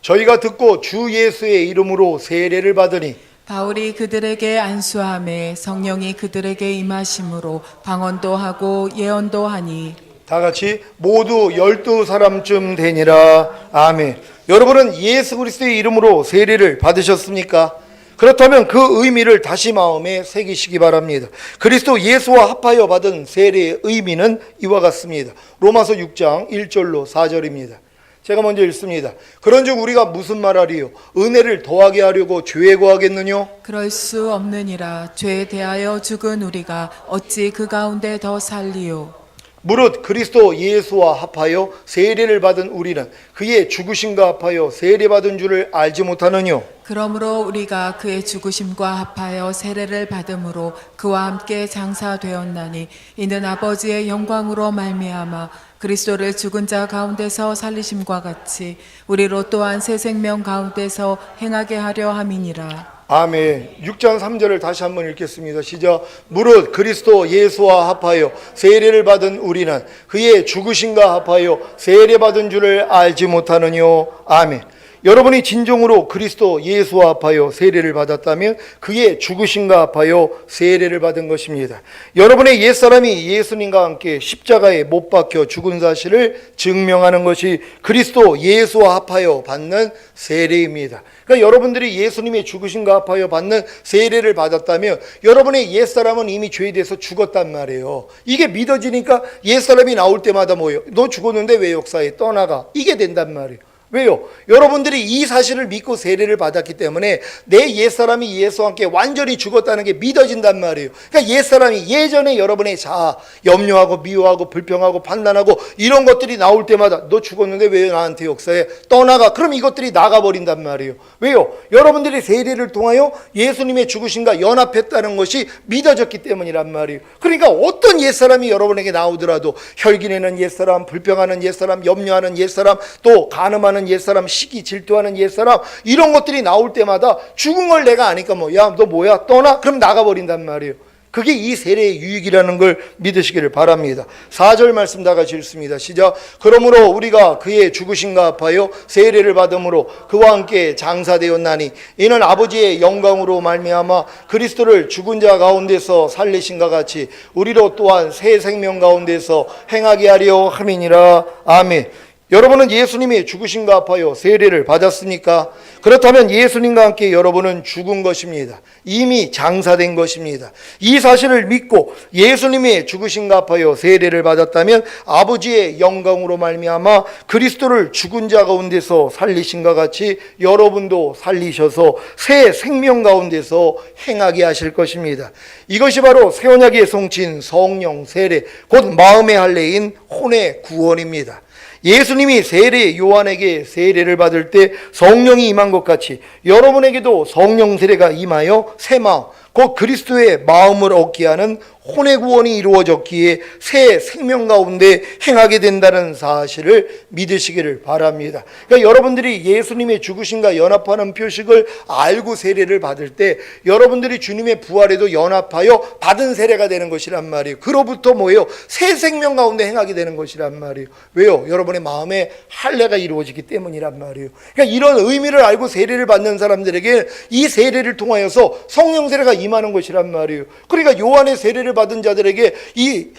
저희가 듣고 주 예수의 이름으로 세례를 받으니 바울이 그들에게 안수하매 성령이 그들에게 임하심으로 방언도 하고 예언도 하니 다 같이 모두 12사람쯤 되니라. 아멘. 여러분은 예수 그리스도의 이름으로 세례를 받으셨습니까? 그렇다면 그 의미를 다시 마음에 새기시기 바랍니다. 그리스도 예수와 합하여 받은 세례의 의미는 이와 같습니다. 로마서 6장 1절로 4절입니다. 제가 먼저 읽습니다. 그런즉 우리가 무슨 말하리요? 은혜를 더하게 하려고 죄에 거하겠느뇨? 그럴 수 없느니라. 죄에 대하여 죽은 우리가 어찌 그 가운데 더 살리요? 무릇 그리스도 예수와 합하여 세례를 받은 우리는 그의 죽으심과 합하여 세례받은 줄을 알지 못하느뇨? 그러므로 우리가 그의 죽으심과 합하여 세례를 받음으로 그와 함께 장사되었나니 이는 아버지의 영광으로 말미암아 그리스도를 죽은 자 가운데서 살리심과 같이 우리로 또한 새 생명 가운데서 행하게 하려 함이니라. 아멘. 6장 3절을 다시 한번 읽겠습니다. 시작. 무릇 그리스도 예수와 합하여 세례를 받은 우리는 그의 죽으심과 합하여 세례받은 줄을 알지 못하느뇨? 아멘. 여러분이 진정으로 그리스도 예수와 합하여 세례를 받았다면 그의 죽으심과 합하여 세례를 받은 것입니다. 여러분의 옛사람이 예수님과 함께 십자가에 못 박혀 죽은 사실을 증명하는 것이 그리스도 예수와 합하여 받는 세례입니다. 그러니까 여러분들이 예수님의 죽으심과 합하여 받는 세례를 받았다면 여러분의 옛사람은 이미 죄에 대해서 죽었단 말이에요. 이게 믿어지니까 옛사람이 나올 때마다 뭐예요? 너 죽었는데 왜 역사에 떠나가? 이게 된단 말이에요. 왜요? 여러분들이 이 사실을 믿고 세례를 받았기 때문에 내 옛사람이 예수와 함께 완전히 죽었다는 게 믿어진단 말이에요. 그러니까 옛사람이 예전에 여러분의 자아, 염려하고 미워하고 불평하고 판단하고 이런 것들이 나올 때마다 너 죽었는데 왜 나한테 역사에 떠나가? 그럼 이것들이 나가버린단 말이에요. 왜요? 여러분들이 세례를 통하여 예수님의 죽으심과 연합했다는 것이 믿어졌기 때문이란 말이에요. 그러니까 어떤 옛사람이 여러분에게 나오더라도 혈기내는 옛사람, 불평하는 옛사람, 염려하는 옛사람, 또 간음하는 옛사람, 시기 질투하는 옛사람, 이런 것들이 나올 때마다 죽은 걸 내가 아니까 뭐 야 너 뭐야 떠나? 그럼 나가버린단 말이에요. 그게 이 세례의 유익이라는 걸 믿으시기를 바랍니다. 4절 말씀 다 같이 읽습니다. 시작. 그러므로 우리가 그의 죽으심과 합하여 세례를 받음으로 그와 함께 장사되었나니 이는 아버지의 영광으로 말미암아 그리스도를 죽은 자 가운데서 살리신과 같이 우리로 또한 새 생명 가운데서 행하게 하려 함이니라. 아멘. 여러분은 예수님의 죽으심과 합하여 세례를 받았습니까? 그렇다면 예수님과 함께 여러분은 죽은 것입니다. 이미 장사된 것입니다. 이 사실을 믿고 예수님의 죽으심과 합하여 세례를 받았다면 아버지의 영광으로 말미암아 그리스도를 죽은 자 가운데서 살리신과 같이 여러분도 살리셔서 새 생명 가운데서 행하게 하실 것입니다. 이것이 바로 새 언약의 성취인 성령 세례, 곧 마음의 할례인 혼의 구원입니다. 예수님이 세례 요한에게 세례를 받을 때 성령이 임한 것 같이 여러분에게도 성령 세례가 임하여 새 마음, 곧 그리스도의 마음을 얻게 하는 혼의 구원이 이루어졌기에 새 생명 가운데 행하게 된다는 사실을 믿으시기를 바랍니다. 그러니까 여러분들이 예수님의 죽으심과 연합하는 표식을 알고 세례를 받을 때 여러분들이 주님의 부활에도 연합하여 받은 세례가 되는 것이란 말이에요. 그로부터 뭐예요? 새 생명 가운데 행하게 되는 것이란 말이에요. 왜요? 여러분의 마음에 할례가 이루어지기 때문이란 말이에요. 그러니까 이런 의미를 알고 세례를 받는 사람들에게 이 세례를 통하여서 성령 세례가 임하는 것이란 말이에요. 그러니까 요한의 세례를 받은 자들에게 이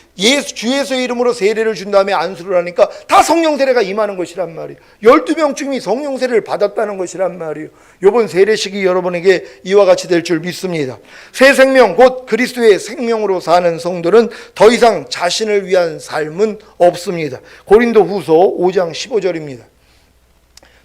주 예수의 이름으로 세례를 준 다음에 안수를 하니까 다 성령 세례가 임하는 것이란 말이에요. 12명쯤이 성령 세례를 받았다는 것이란 말이에요. 이번 세례식이 여러분에게 이와 같이 될 줄 믿습니다. 새 생명 곧 그리스도의 생명으로 사는 성도는 더 이상 자신을 위한 삶은 없습니다. 고린도후서 5장 15절입니다.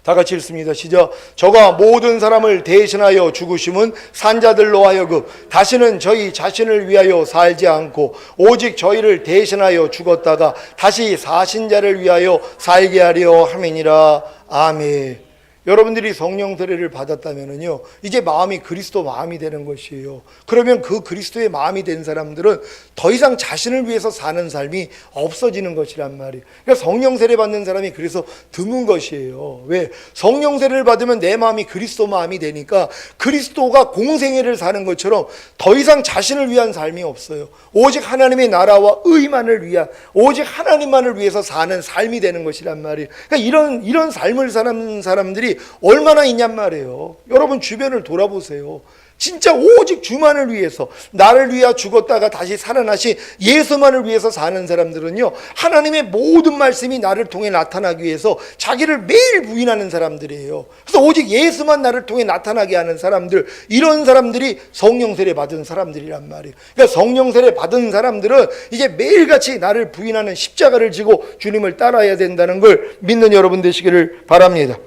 다 같이 읽습니다. 시작. 저가 모든 사람을 대신하여 죽으심은 산자들로 하여금 다시는 저희 자신을 위하여 살지 않고 오직 저희를 대신하여 죽었다가 다시 사신 자를 위하여 살게 하려 함이니라. 아멘. 여러분들이 성령 세례를 받았다면요, 이제 마음이 그리스도 마음이 되는 것이에요. 그러면 그 그리스도의 마음이 된 사람들은 더 이상 자신을 위해서 사는 삶이 없어지는 것이란 말이에요. 그러니까 성령 세례 받는 사람이 그래서 드문 것이에요. 왜? 성령 세례를 받으면 내 마음이 그리스도 마음이 되니까 그리스도가 공생애를 사는 것처럼 더 이상 자신을 위한 삶이 없어요. 오직 하나님의 나라와 의만을 위한, 오직 하나님만을 위해서 사는 삶이 되는 것이란 말이에요. 그러니까 이런 삶을 사는 사람들이 얼마나 있냔 말이에요. 여러분 주변을 돌아보세요. 진짜 오직 주만을 위해서, 나를 위하여 죽었다가 다시 살아나신 예수만을 위해서 사는 사람들은요, 하나님의 모든 말씀이 나를 통해 나타나기 위해서 자기를 매일 부인하는 사람들이에요. 그래서 오직 예수만 나를 통해 나타나게 하는 사람들, 이런 사람들이 성령 세례 받은 사람들이란 말이에요. 그러니까 성령 세례 받은 사람들은 이제 매일같이 나를 부인하는 십자가를 지고 주님을 따라야 된다는 걸 믿는 여러분 되시기를 바랍니다.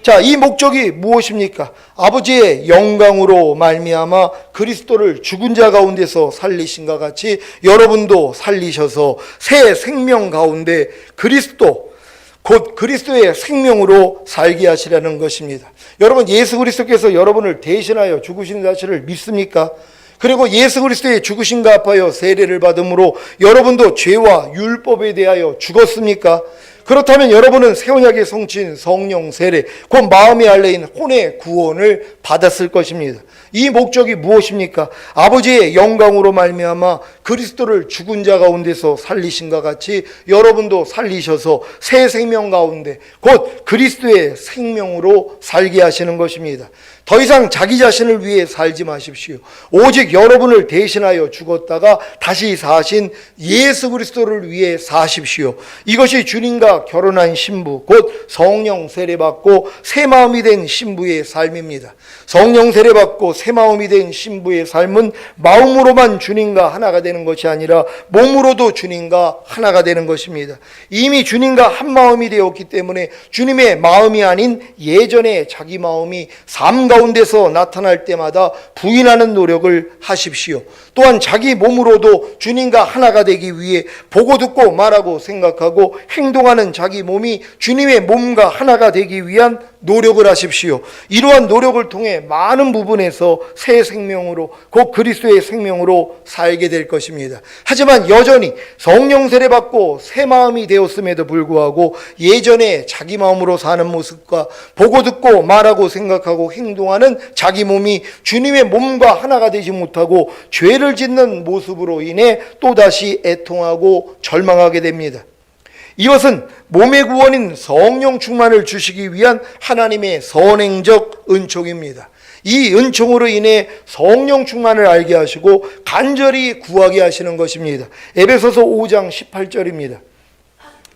자, 이 목적이 무엇입니까? 아버지의 영광으로 말미암아 그리스도를 죽은 자 가운데서 살리신과 같이 여러분도 살리셔서 새 생명 가운데 그리스도, 곧 그리스도의 생명으로 살게 하시라는 것입니다. 여러분, 예수 그리스도께서 여러분을 대신하여 죽으신 사실을 믿습니까? 그리고 예수 그리스도의 죽으심과 합하여 세례를 받음으로 여러분도 죄와 율법에 대하여 죽었습니까? 그렇다면 여러분은 새 언약의 성취인 성령 세례, 곧 마음의 할례인 혼의 구원을 받았을 것입니다. 이 목적이 무엇입니까? 아버지의 영광으로 말미암아 그리스도를 죽은 자 가운데서 살리신과 같이 여러분도 살리셔서 새 생명 가운데 곧 그리스도의 생명으로 살게 하시는 것입니다. 더 이상 자기 자신을 위해 살지 마십시오. 오직 여러분을 대신하여 죽었다가 다시 사신 예수 그리스도를 위해 사십시오. 이것이 주님과 결혼한 신부, 곧 성령 세례받고 새 마음이 된 신부의 삶입니다. 성령 세례받고 새 마음이 된 신부의 삶은 마음으로만 주님과 하나가 되는 것이 아니라 몸으로도 주님과 하나가 되는 것입니다. 이미 주님과 한 마음이 되었기 때문에 주님의 마음이 아닌 예전의 자기 마음이 삶 가운데서 나타날 때마다 부인하는 노력을 하십시오. 또한 자기 몸으로도 주님과 하나가 되기 위해 보고 듣고 말하고 생각하고 행동하는 자기 몸이 주님의 몸과 하나가 되기 위한 노력을 하십시오. 이러한 노력을 통해 많은 부분에서 새 생명으로, 곧 그리스도의 생명으로 살게 될 것입니다. 하지만 여전히 성령 세례 받고 새 마음이 되었음에도 불구하고 예전에 자기 마음으로 사는 모습과 보고 듣고 말하고 생각하고 행동하는 자기 몸이 주님의 몸과 하나가 되지 못하고 죄를 짓는 모습으로 인해 또다시 애통하고 절망하게 됩니다. 이것은 몸의 구원인 성령 충만을 주시기 위한 하나님의 선행적 은총입니다. 이 은총으로 인해 성령 충만을 알게 하시고 간절히 구하게 하시는 것입니다. 에베소서 5장 18절입니다.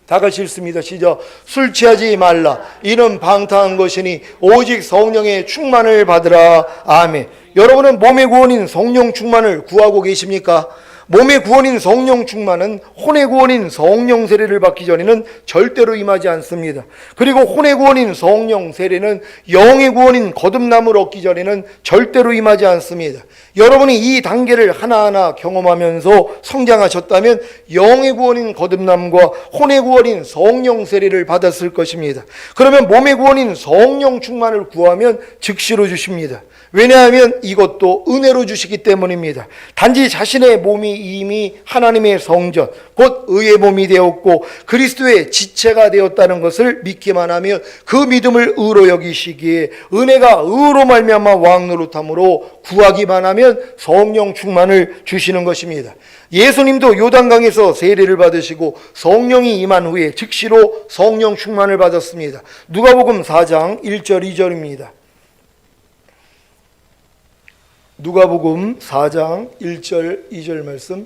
다 같이 읽습니다. 시작. 술 취하지 말라. 이는 방탕한 것이니 오직 성령의 충만을 받으라. 아멘. 여러분은 몸의 구원인 성령 충만을 구하고 계십니까? 몸의 구원인 성령 충만은 혼의 구원인 성령 세례를 받기 전에는 절대로 임하지 않습니다. 그리고 혼의 구원인 성령 세례는 영의 구원인 거듭남을 얻기 전에는 절대로 임하지 않습니다. 여러분이 이 단계를 하나하나 경험하면서 성장하셨다면 영의 구원인 거듭남과 혼의 구원인 성령 세례를 받았을 것입니다. 그러면 몸의 구원인 성령 충만을 구하면 즉시로 주십니다. 왜냐하면 이것도 은혜로 주시기 때문입니다. 단지 자신의 몸이 예수님이 이미 하나님의 성전 곧 의의 몸이 되었고 그리스도의 지체가 되었다는 것을 믿기만 하면 그 믿음을 의로 여기시기에 은혜가 의로 말미암아 왕노릇함으로 구하기만 하면 성령 충만을 주시는 것입니다. 예수님도 요단강에서 세례를 받으시고 성령이 임한 후에 즉시로 성령 충만을 받았습니다. 누가복음 4장 1절 2절입니다. 누가복음 4장 1절 2절 말씀.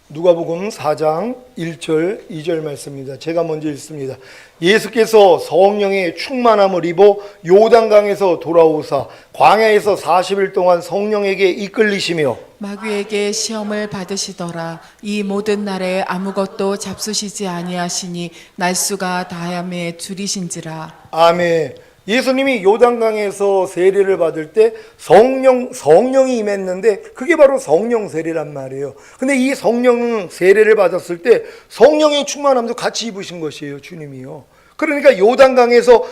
누가복음 4장 1절 2절 말씀입니다. 제가 먼저 읽습니다. 예수께서 성령의 충만함을 입어 요단강에서 돌아오사 광야에서 40일 동안 성령에게 이끌리시며 마귀에게 시험을 받으시더라. 이 모든 날에 아무것도 잡수시지 아니하시니 날수가 다함에 줄이신지라. 아멘. 예수님이 요단강에서 세례를 받을 때 성령이 임했는데 그게 바로 성령 세례란 말이에요. 근데 이 성령 세례를 받았을 때 성령의 충만함도 같이 입으신 것이에요, 주님이요. 그러니까 요단강에서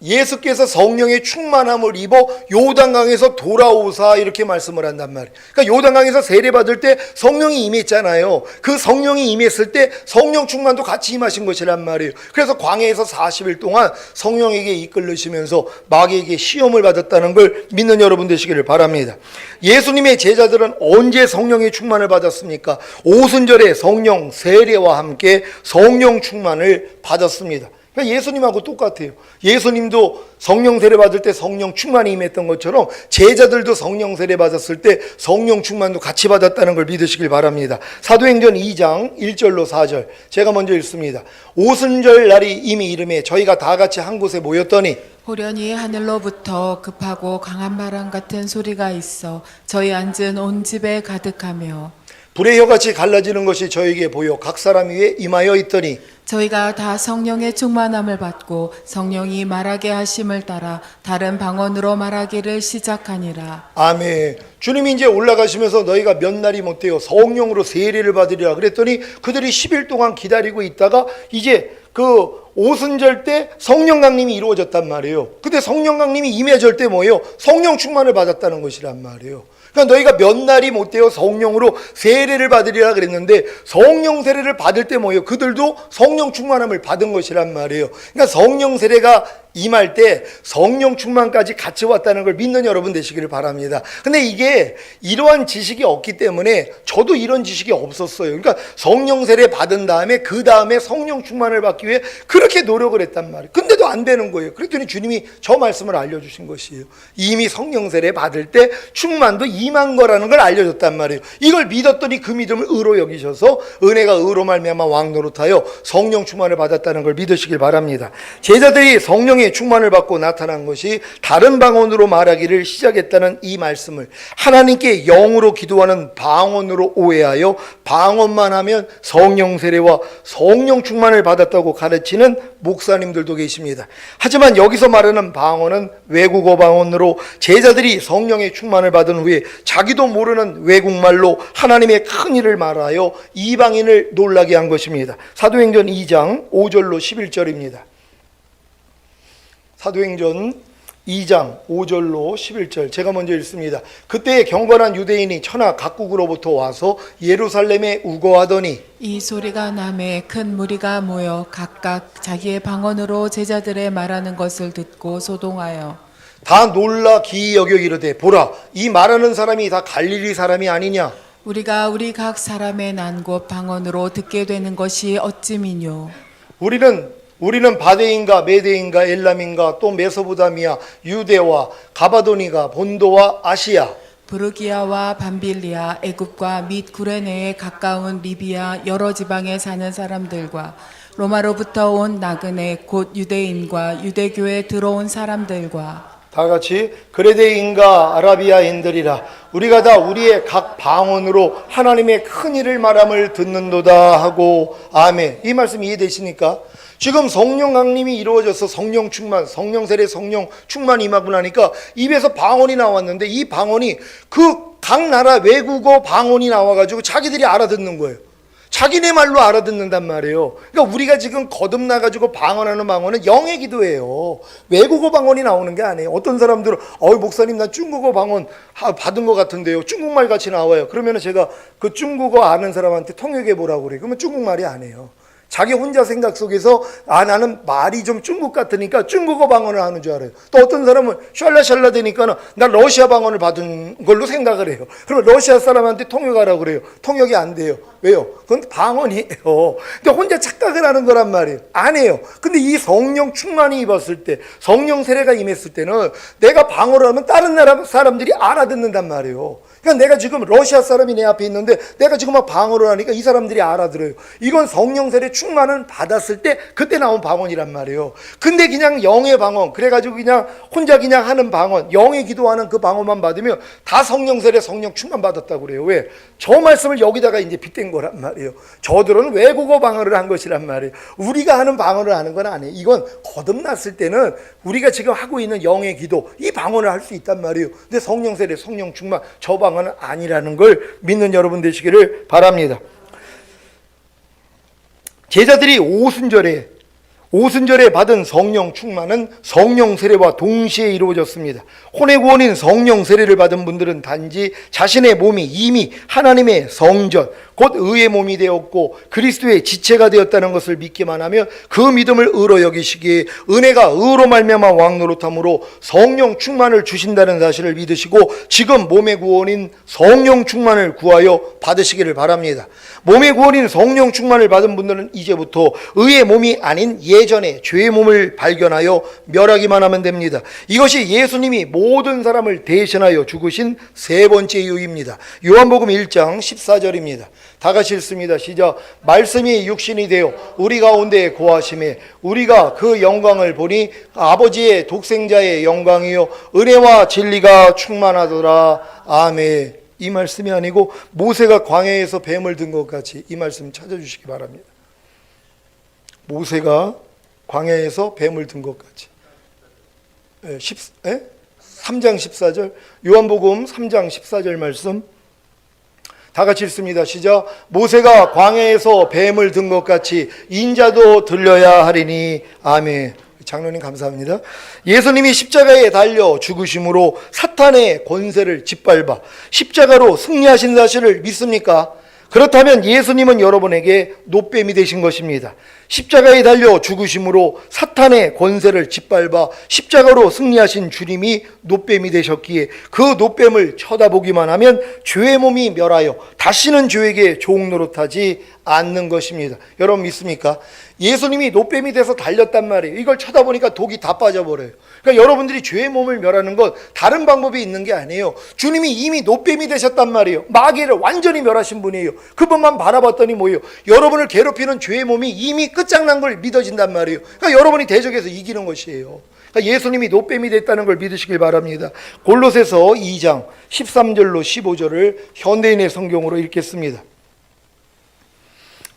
예수께서 성령의 충만함을 입어 요단강에서 돌아오사 이렇게 말씀을 한단 말이에요. 그러니까 요단강에서 세례받을 때 성령이 임했잖아요. 그 성령이 임했을 때 성령 충만도 같이 임하신 것이란 말이에요. 그래서 광야에서 40일 동안 성령에게 이끌리시면서 마귀에게 시험을 받았다는 걸 믿는 여러분 되시기를 바랍니다. 예수님의 제자들은 언제 성령의 충만을 받았습니까? 오순절에 성령 세례와 함께 성령 충만을 받았습니다. 그러니까 예수님하고 똑같아요. 예수님도 성령 세례 받을 때 성령 충만이 임했던 것처럼 제자들도 성령 세례 받았을 때 성령 충만도 같이 받았다는 걸 믿으시길 바랍니다. 사도행전 2장 1절로 4절 제가 먼저 읽습니다. 오순절 날이 이미 이름에 저희가 다 같이 한 곳에 모였더니 호련히 하늘로부터 급하고 강한 바람 같은 소리가 있어 저희 앉은 온 집에 가득하며 불의 혀같이 갈라지는 것이 저에게 보여 각 사람 위에 임하여 있더니 저희가 다 성령의 충만함을 받고 성령이 말하게 하심을 따라 다른 방언으로 말하기를 시작하니라. 아멘. 주님이 이제 올라가시면서 너희가 몇 날이 못해요 성령으로 세례를 받으리라 그랬더니 그들이 10일 동안 기다리고 있다가 이제 그 오순절 때 성령 강림이 이루어졌단 말이에요. 근데 성령 강림이 임해질 때 뭐예요? 성령 충만을 받았다는 것이란 말이에요. 그러니까 너희가 몇 날이 못되어 성령으로 세례를 받으리라 그랬는데 성령 세례를 받을 때 뭐예요? 그들도 성령 충만함을 받은 것이란 말이에요. 그러니까 성령 세례가 임할 때 성령 충만까지 같이 왔다는 걸 믿는 여러분 되시기를 바랍니다. 근데 이게 이러한 지식이 없기 때문에 저도 이런 지식이 없었어요. 그러니까 성령 세례 받은 다음에 그 다음에 성령 충만을 받기 위해 그렇게 노력을 했단 말이에요. 근데도 안 되는 거예요. 그랬더니 주님이 저 말씀을 알려주신 것이에요. 이미 성령 세례 받을 때 충만도 임한 거라는 걸 알려줬단 말이에요. 이걸 믿었더니 그 믿음을 의로 여기셔서 은혜가 의로 말미암아 왕노릇하여 성령 충만을 받았다는 걸 믿으시길 바랍니다. 제자들이 성령의 충만을 받고 나타난 것이 다른 방언으로 말하기를 시작했다는 이 말씀을 하나님께 영으로 기도하는 방언으로 오해하여 방언만 하면 성령 세례와 성령 충만을 받았다고 가르치는 목사님들도 계십니다. 하지만 여기서 말하는 방언은 외국어 방언으로 제자들이 성령의 충만을 받은 후에 자기도 모르는 외국말로 하나님의 큰 일을 말하여 이방인을 놀라게 한 것입니다. 사도행전 2장 5절로 11절입니다. 사도행전 2장 5절로 11절 제가 먼저 읽습니다. 그때 경건한 유대인이 천하 각국으로부터 와서 예루살렘에 우거하더니 이 소리가 남에 큰 무리가 모여 각각 자기의 방언으로 제자들의 말하는 것을 듣고 소동하여 다 놀라 기이 여겨 이르되 보라 이 말하는 사람이 다 갈릴리 사람이 아니냐. 우리가 우리 각 사람의 난 곳 방언으로 듣게 되는 것이 어찌미뇨. 우리는 바데인가 메데인가 엘람인가 또 메소보다미아 유대와 가바도니가 본도와 아시아 부르기아와 밤빌리아 애굽과 및 구레네에 가까운 리비아 여러 지방에 사는 사람들과 로마로부터 온 나그네 곧 유대인과 유대교에 들어온 사람들과 다 같이 그레데인가 아라비아인들이라 우리가 다 우리의 각 방언으로 하나님의 큰 일을 말함을 듣는도다 하고 아멘. 이 말씀 이해되십니까? 지금 성령 강림이 이루어져서 성령 충만, 성령 세례, 성령 충만 임하고 나니까 입에서 방언이 나왔는데 이 방언이 그 각 나라 외국어 방언이 나와가지고 자기들이 알아듣는 거예요. 자기네 말로 알아듣는단 말이에요. 그러니까 우리가 지금 거듭나가지고 방언하는 방언은 영의 기도예요. 외국어 방언이 나오는 게 아니에요. 어떤 사람들은 목사님 나 중국어 방언 받은 것 같은데요. 중국말 같이 나와요. 그러면 제가 그 중국어 아는 사람한테 통역해 보라고 그래요. 그러면 중국말이 아니에요. 자기 혼자 생각 속에서 나는 말이 좀 중국 같으니까 중국어 방언을 하는 줄 알아요. 또 어떤 사람은 샬라샬라 되니까는 나 러시아 방언을 받은 걸로 생각을 해요. 그러면 러시아 사람한테 통역하라고 그래요. 통역이 안 돼요. 왜요? 그건 방언이에요. 근데 혼자 착각을 하는 거란 말이에요. 안 해요. 근데 이 성령 충만이 입었을 때, 성령 세례가 임했을 때는 내가 방언을 하면 다른 나라 사람들이 알아듣는단 말이에요. 그러니까 내가 지금 러시아 사람이 내 앞에 있는데 내가 지금 막 방언을 하니까 이 사람들이 알아들어요. 이건 성령 세례 충만을 받았을 때 그때 나온 방언이란 말이에요. 근데 그냥 영의 방언, 그래가지고 그냥 혼자 그냥 하는 방언, 영의 기도하는 그 방언만 받으면 다 성령 세례, 성령 충만 받았다고 그래요. 왜? 저 말씀을 여기다가 이제 빗댄 거란 말이에요. 저들은 외국어 방언을 한 것이란 말이에요. 우리가 하는 방언을 하는 건 아니에요. 이건 거듭났을 때는 우리가 지금 하고 있는 영의 기도, 이 방언을 할 수 있단 말이에요. 근데 성령 세례, 성령 충만, 저 방언은 아니라는 걸 믿는 여러분 되시기를 바랍니다. 제자들이 오순절에 받은 성령 충만은 성령 세례와 동시에 이루어졌습니다. 혼의 구원인 성령 세례를 받은 분들은 단지 자신의 몸이 이미 하나님의 성전, 곧 의의 몸이 되었고 그리스도의 지체가 되었다는 것을 믿기만 하면 그 믿음을 의로 여기시기에 은혜가 의로 말미암아 왕노릇함으로 성령 충만을 주신다는 사실을 믿으시고 지금 몸의 구원인 성령 충만을 구하여 받으시기를 바랍니다. 몸의 구원인 성령 충만을 받은 분들은 이제부터 의의 몸이 아닌 예전에 죄의 몸을 발견하여 멸하기만 하면 됩니다. 이것이 예수님이 모든 사람을 대신하여 죽으신 세 번째 이유입니다. 요한복음 1장 14절입니다. 다 같이 읽습니다. 시작. 말씀이 육신이 되어 우리 가운데 거하심에 우리가 그 영광을 보니 아버지의 독생자의 영광이요 은혜와 진리가 충만하더라. 아멘. 이 말씀이 아니고 모세가 광야에서 뱀을 든 것 같이 이 말씀 찾아주시기 바랍니다. 모세가 광야에서 뱀을 든 것 같이. 3장 14절, 요한복음 3장 14절 말씀 다 같이 읽습니다. 시작. 모세가 광야에서 뱀을 든 것 같이 인자도 들려야 하리니. 아멘. 장로님 감사합니다. 예수님이 십자가에 달려 죽으심으로 사탄의 권세를 짓밟아 십자가로 승리하신 사실을 믿습니까? 그렇다면 예수님은 여러분에게 노뱀이 되신 것입니다. 십자가에 달려 죽으심으로 사탄의 권세를 짓밟아 십자가로 승리하신 주님이 노뱀이 되셨기에 그 노뱀을 쳐다보기만 하면 죄의 몸이 멸하여 다시는 죄에게 종노릇하지 않는 것입니다. 여러분 믿습니까? 예수님이 노뱀이 돼서 달렸단 말이에요. 이걸 쳐다보니까 독이 다 빠져버려요. 그러니까 여러분들이 죄의 몸을 멸하는 건 다른 방법이 있는 게 아니에요. 주님이 이미 노뱀이 되셨단 말이에요. 마귀를 완전히 멸하신 분이에요. 그분만 바라봤더니 뭐예요? 여러분을 괴롭히는 죄의 몸이 이미 끝장난 걸 믿어진단 말이에요. 그러니까 여러분이 대적해서 이기는 것이에요. 그러니까 예수님이 노뱀이 됐다는 걸 믿으시길 바랍니다. 골로새서 2장 13절로 15절을 현대인의 성경으로 읽겠습니다.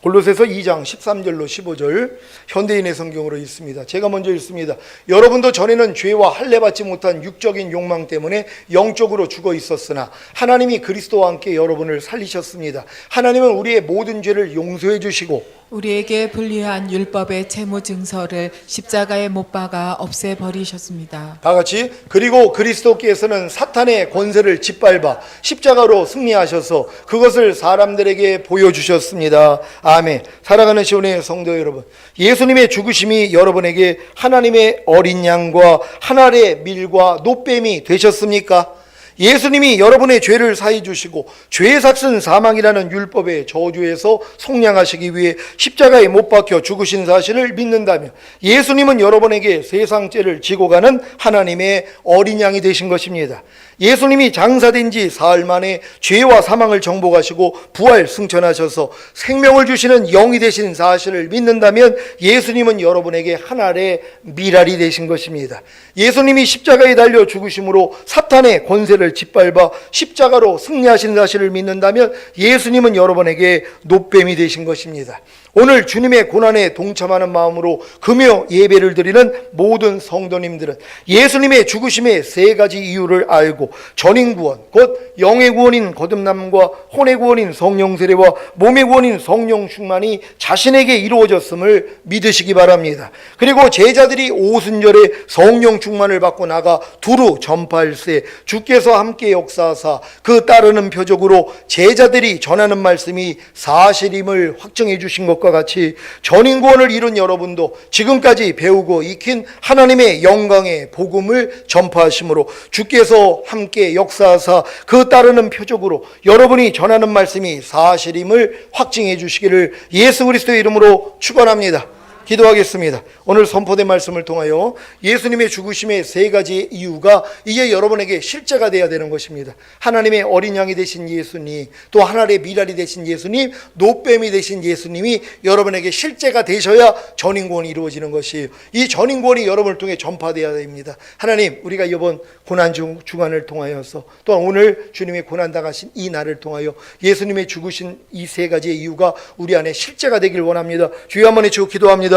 골로새서 2장 13절로 15절 현대인의 성경으로 읽습니다. 제가 먼저 읽습니다. 여러분도 전에는 죄와 할례받지 못한 육적인 욕망 때문에 영적으로 죽어 있었으나 하나님이 그리스도와 함께 여러분을 살리셨습니다. 하나님은 우리의 모든 죄를 용서해 주시고 우리에게 불리한 율법의 채무 증서를 십자가에 못 박아 없애버리셨습니다. 다 같이 그리고 그리스도께서는 사탄의 권세를 짓밟아 십자가로 승리하셔서 그것을 사람들에게 보여주셨습니다. 아멘. 사랑하는 시온의 성도 여러분, 예수님의 죽으심이 여러분에게 하나님의 어린 양과 한 알의 밀과 노뱀이 되셨습니까? 예수님이 여러분의 죄를 사해 주시고 죄의 삭은 사망이라는 율법의 저주에서 속량하시기 위해 십자가에 못 박혀 죽으신 사실을 믿는다면 예수님은 여러분에게 세상 죄를 지고 가는 하나님의 어린 양이 되신 것입니다. 예수님이 장사된 지 사흘 만에 죄와 사망을 정복하시고 부활 승천하셔서 생명을 주시는 영이 되신 사실을 믿는다면 예수님은 여러분에게 하나의 미랄이 되신 것입니다. 예수님이 십자가에 달려 죽으심으로 사탄의 권세를 짓밟아 십자가로 승리하신 사실을 믿는다면 예수님은 여러분에게 노뱀이 되신 것입니다. 오늘 주님의 고난에 동참하는 마음으로 금요 예배를 드리는 모든 성도님들은 예수님의 죽으심의 세 가지 이유를 알고 전인 구원, 곧 영의 구원인 거듭남과 혼의 구원인 성령 세례와 몸의 구원인 성령 충만이 자신에게 이루어졌음을 믿으시기 바랍니다. 그리고 제자들이 오순절에 성령 충만을 받고 나가 두루 전파할세 주께서 함께 역사하사 그 따르는 표적으로 제자들이 전하는 말씀이 사실임을 확정해 주신 것과 같이 전인구원을 이룬 여러분도 지금까지 배우고 익힌 하나님의 영광의 복음을 전파하심으로 주께서 함께 역사하사 그 따르는 표적으로 여러분이 전하는 말씀이 사실임을 확증해 주시기를 예수 그리스도의 이름으로 축원합니다. 기도하겠습니다. 오늘 선포된 말씀을 통하여 예수님의 죽으심의 세 가지 이유가 이제 여러분에게 실제가 되어야 되는 것입니다. 하나님의 어린 양이 되신 예수님, 또 하나님의 미랄이 되신 예수님, 노뱀이 되신 예수님이 여러분에게 실제가 되셔야 전인구원이 이루어지는 것이에요. 이 전인구원이 여러분을 통해 전파되어야 됩니다. 하나님, 우리가 이번 고난 주간을 통하여서 또한 오늘 주님의 고난 당하신 이 날을 통하여 예수님의 죽으신 이 세 가지의 이유가 우리 안에 실제가 되길 원합니다. 주여 한번 외치고 기도합니다.